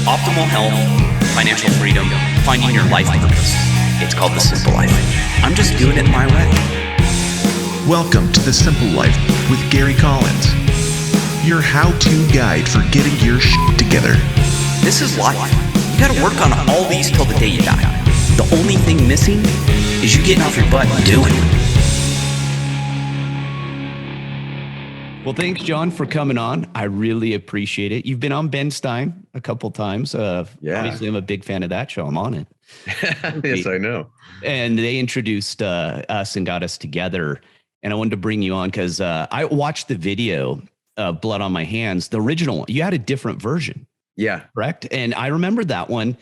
optimal health, financial freedom, finding your life purpose. It's called The Simple Life. I'm just doing it my way. Welcome to The Simple Life with Gary Collins, your how-to guide for getting your shit together. This is life. You gotta work on all these till the day you die. The only thing missing is you getting off your butt and doing it. Well, thanks, John, for coming on. I really appreciate it. You've been on Ben Stein a couple times. Obviously, I'm a big fan of that show. I'm on it. Yes, I know. And they introduced us and got us together. And I wanted to bring you on because I watched the video of Blood on My Hands, the original one. You had a different version. Yeah. Correct? And I remember that one.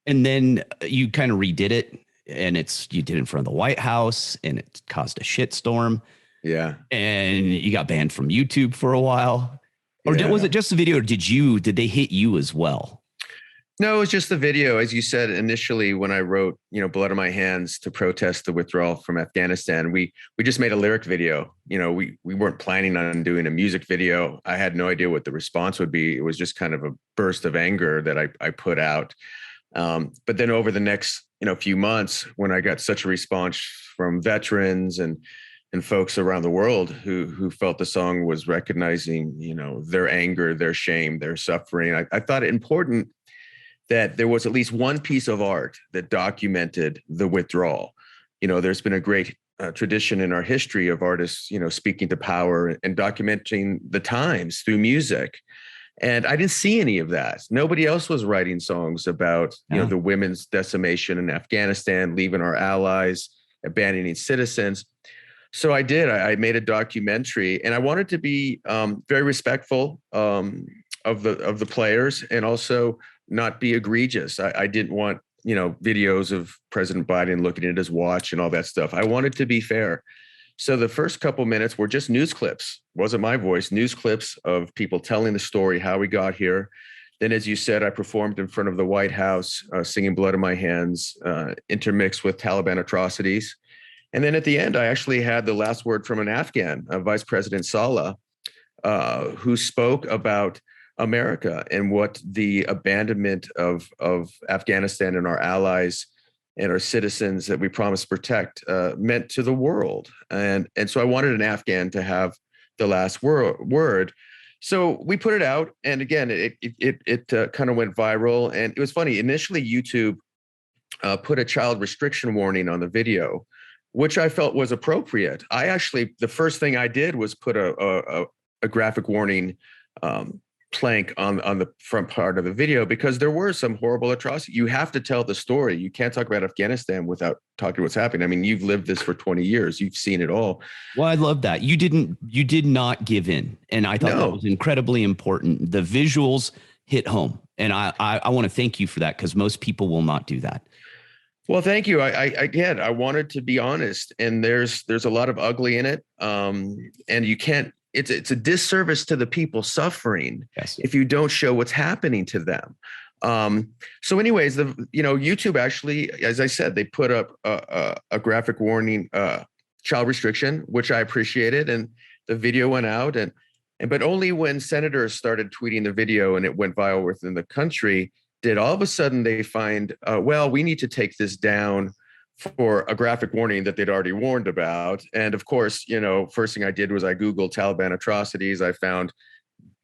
And then you kind of redid it. And you did it in front of the White House. And it caused a shitstorm. Yeah. And you got banned from YouTube for a while. Or Yeah. was it just the video, or did they hit you as well? No, it was just the video. As you said initially, when I wrote, Blood on My Hands to protest the withdrawal from Afghanistan, we just made a lyric video. We weren't planning on doing a music video. I had no idea what the response would be. It was just kind of a burst of anger that I put out. But then over the next, few months, when I got such a response from veterans and folks around the world who felt the song was recognizing, their anger, their shame, their suffering, I thought it important that there was at least one piece of art that documented the withdrawal. There's been a great tradition in our history of artists, speaking to power and documenting the times through music. And I didn't see any of that. Nobody else was writing songs about, the women's decimation in Afghanistan, leaving our allies, abandoning citizens. So I did. I made a documentary, and I wanted to be very respectful of the players, and also not be egregious. I didn't want videos of President Biden looking at his watch and all that stuff. I wanted to be fair. So the first couple minutes were just news clips. It wasn't my voice. News clips of people telling the story, how we got here. Then, as you said, I performed in front of the White House, singing "Blood on My Hands," intermixed with Taliban atrocities. And then at the end, I actually had the last word from an Afghan, Vice President Saleh, who spoke about America and what the abandonment of Afghanistan and our allies and our citizens that we promised to protect meant to the world. And so I wanted an Afghan to have the last word. So we put it out. And again, it kind of went viral. And it was funny. Initially, YouTube put a child restriction warning on the video, which I felt was appropriate. The first thing I did was put a graphic warning plank on the front part of the video, because there were some horrible atrocities. You have to tell the story. You can't talk about Afghanistan without talking what's happening. I mean, you've lived this for 20 years. You've seen it all. Well, I love that. You did not give in. And I thought that was incredibly important. The visuals hit home. And I want to thank you for that, because most people will not do that. Well, thank you. I wanted to be honest, and there's a lot of ugly in it. And you can't, it's a disservice to the people suffering if you don't show what's happening to them. So anyways, YouTube actually, as I said, they put up a graphic warning, child restriction, which I appreciated. And the video went out but only when senators started tweeting the video and it went viral within the country did all of a sudden they find, we need to take this down for a graphic warning that they'd already warned about. And of course, first thing I did was I Googled Taliban atrocities. I found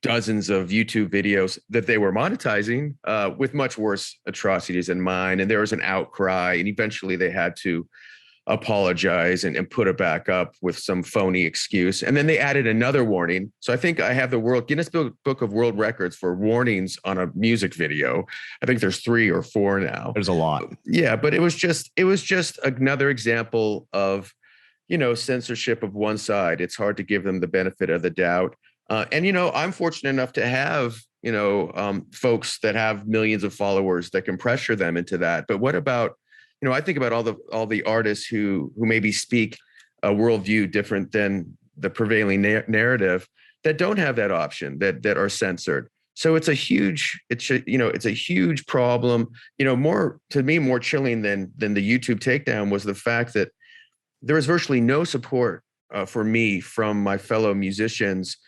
dozens of YouTube videos that they were monetizing with much worse atrocities than mine. And there was an outcry, and eventually they had to apologize and put it back up with some phony excuse. And then they added another warning. So I think I have the Guinness Book of World Records for warnings on a music video. I think there's 3 or 4 now. There's a lot. Yeah, but it was just another example of, censorship of one side. It's hard to give them the benefit of the doubt. And I'm fortunate enough to have, folks that have millions of followers that can pressure them into that. But what about, I think about all the artists who maybe speak a worldview different than the prevailing narrative that don't have that option, that are censored. So it's a huge problem. More chilling than the YouTube takedown was the fact that there was virtually no support for me from my fellow musicians,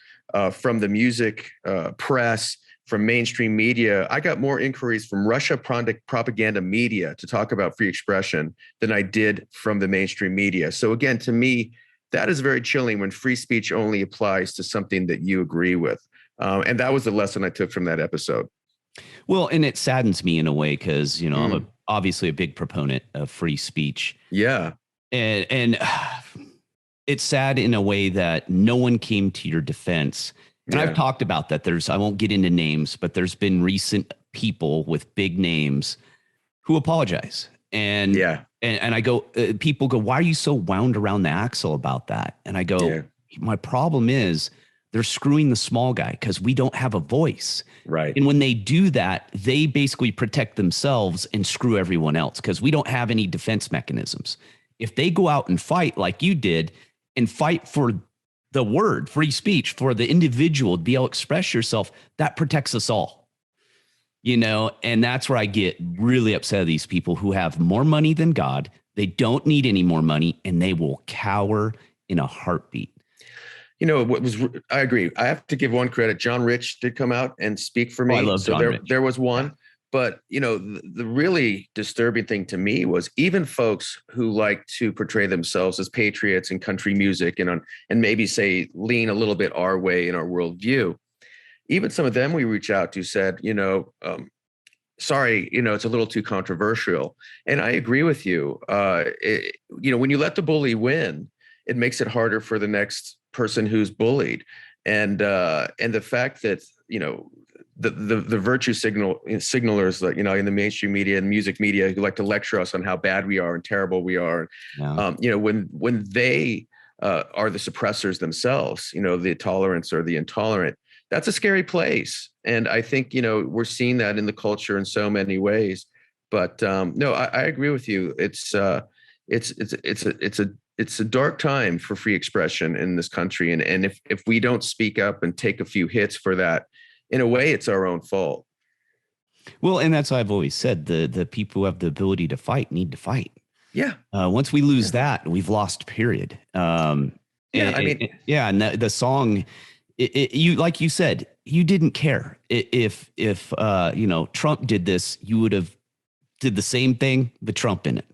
from the music press. from mainstream media. I got more inquiries from Russia propaganda media to talk about free expression than I did from the mainstream media. So again, to me, that is very chilling when free speech only applies to something that you agree with. And that was the lesson I took from that episode. Well, and it saddens me in a way because, you know, I'm obviously a big proponent of free speech. Yeah. And it's sad in a way that no one came to your defense. And I've talked about that. I won't get into names, but there's been recent people with big names who apologize. And I go, people go, why are you so wound around the axle about that? And I go, my problem is they're screwing the small guy because we don't have a voice. Right. And when they do that, they basically protect themselves and screw everyone else because we don't have any defense mechanisms. If they go out and fight like you did and fight for the word, free speech, for the individual to be able to express yourself, that protects us all. You know, and that's where I get really upset at these people who have more money than God. They don't need any more money and they will cower in a heartbeat. You know, I agree. I have to give one credit. John Rich did come out and speak for me. I love John Rich. There was one. But, you know, the really disturbing thing to me was even folks who like to portray themselves as patriots in country music and maybe say lean a little bit our way in our worldview. Even some of them we reach out to said, you know, sorry, you know, it's a little too controversial. And I agree with you. You know, when you let the bully win, it makes it harder for the next person who's bullied. And the fact that, you know, the virtue signalers, like, you know, in the mainstream media and music media who like to lecture us on how bad we are and terrible we are. You know, when they are the suppressors themselves, you know, the tolerance or the intolerant, that's a scary place. And I think, you know, we're seeing that in the culture in so many ways. But no, I agree with you. It's a dark time for free expression in this country. And if we don't speak up and take a few hits for that, in a way, it's our own fault. Well, and that's what I've always said. The people who have the ability to fight need to fight. Yeah. Once we lose that, we've lost, period. And the song, you, like you said, you didn't care. If you know, Trump did this, you would have did the same thing with Trump in it.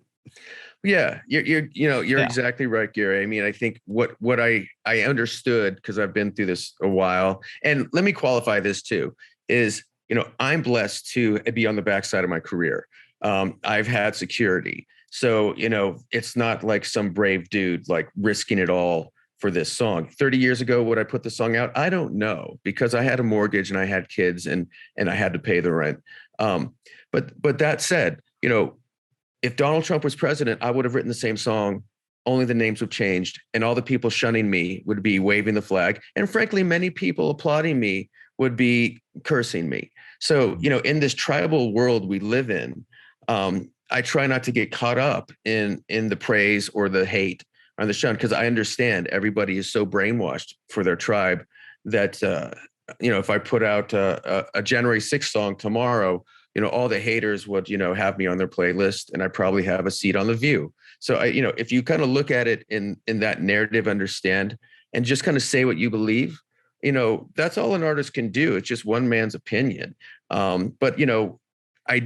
Yeah, you're exactly right, Gary. I mean, I think what I understood, because I've been through this a while, and let me qualify this too, is, you know, I'm blessed to be on the backside of my career. I've had security. So, you know, it's not like some brave dude like risking it all for this song. 30 years ago, would I put the song out? I don't know, because I had a mortgage and I had kids and I had to pay the rent. But that said, you know, if Donald Trump was president, I would have written the same song, only the names have changed, and all the people shunning me would be waving the flag. And frankly, many people applauding me would be cursing me. So, you know, in this tribal world we live in, I try not to get caught up in the praise or the hate or the shun, because I understand everybody is so brainwashed for their tribe that, you know, if I put out a January 6th song tomorrow, you know, all the haters would, you know, have me on their playlist, and I probably have a seat on The View. So, you know, if you kind of look at it in that narrative, understand, and just kind of say what you believe, you know, that's all an artist can do. It's just one man's opinion. But, you know, I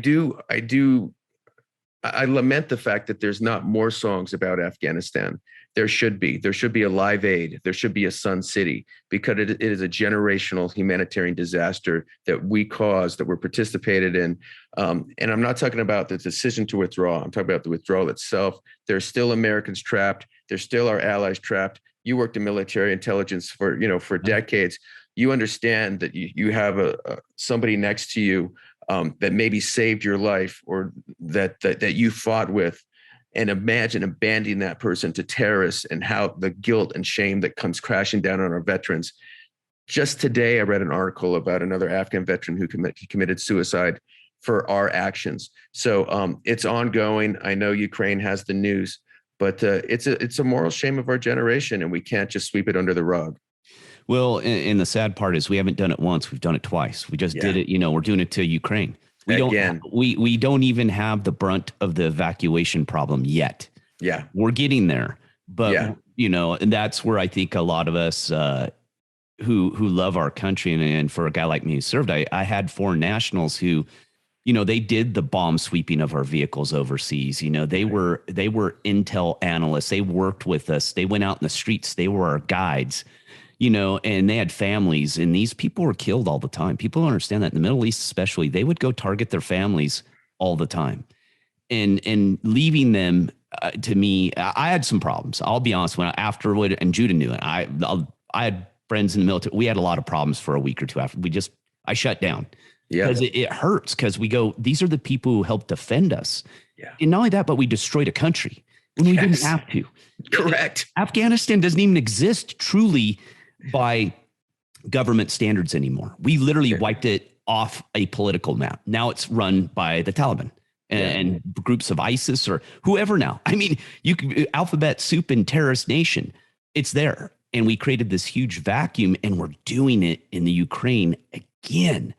lament the fact that there's not more songs about Afghanistan. There should be a Live Aid. There should be a Sun City, because it is a generational humanitarian disaster that we caused, that we're participated in. And I'm not talking about the decision to withdraw. I'm talking about the withdrawal itself. There's still Americans trapped. There's still our allies trapped. You worked in military intelligence for decades. You understand that you have somebody next to you that maybe saved your life, or that you fought with. And imagine abandoning that person to terrorists, and how the guilt and shame that comes crashing down on our veterans. Just today, I read an article about another Afghan veteran who committed suicide for our actions. So it's ongoing. I know Ukraine has the news, but it's a moral shame of our generation, and we can't just sweep it under the rug. Well, and the sad part is we haven't done it once. We've done it twice. We just did it. You know, we're doing it to Ukraine. We don't even have the brunt of the evacuation problem yet. Yeah. We're getting there. But, you know, and that's where I think a lot of us who love our country, and for a guy like me who served, I had foreign nationals who, they did the bomb sweeping of our vehicles overseas. They were intel analysts. They worked with us. They went out in the streets. They were our guides, and they had families, and these people were killed all the time. People don't understand that in the Middle East, especially, they would go target their families all the time, and leaving them to me. I had some problems. I'll be honest. When afterward, and Judah knew it. I had friends in the military. We had a lot of problems for a week or two after. I shut down. Yeah, because it hurts, because we go, these are the people who helped defend us. Yeah. And not only that, but we destroyed a country when we didn't have to. Correct. Afghanistan doesn't even exist truly by government standards anymore. We literally wiped it off a political map. Now it's run by the Taliban and groups of ISIS or whoever now. I mean, you can alphabet soup and terrorist nation. It's there. And we created this huge vacuum, and we're doing it in the Ukraine again.